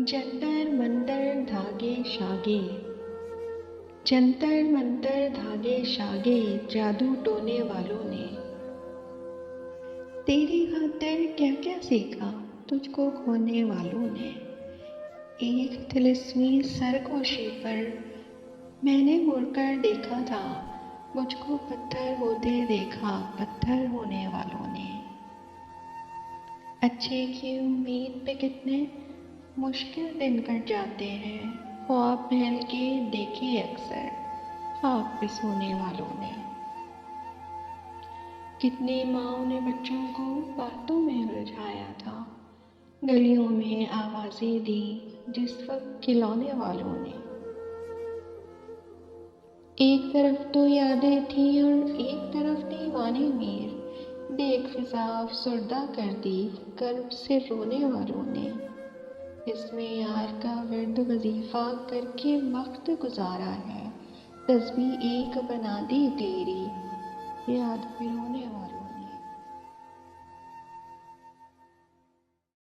जंतर मंतर धागे शागे, जंतर मंतर धागे शागे, जादू टोने वालों ने तेरी खातिर क्या क्या सीखा, तुझको खोने वालों ने। एक तिलिस्मी सरगोशी पर मैंने मुड़कर देखा था, मुझको पत्थर होते देखा, पत्थर होने वालों ने। अच्छे की उम्मीद पे कितने मुश्किल दिन कट जाते हैं, ख्वाब महल के देखे अक्सर, ख्वाब पे सोने वालों ने। कितनी माँओं ने बच्चों को बातों में उलझाया था, गलियों में आवाज़ें दी जिस वक्त खिलौने वालों ने। एक तरफ तो यादें थी और एक तरफ दीवाने मीर, बेखिज़ा अफसरदा कर दी कर्ब से रोने वालों ने। इसमें यार का वर्द वजीफा करके वक्त गुजारा है, तस्बीह एक बना दी तेरी, याद में रोने वालों।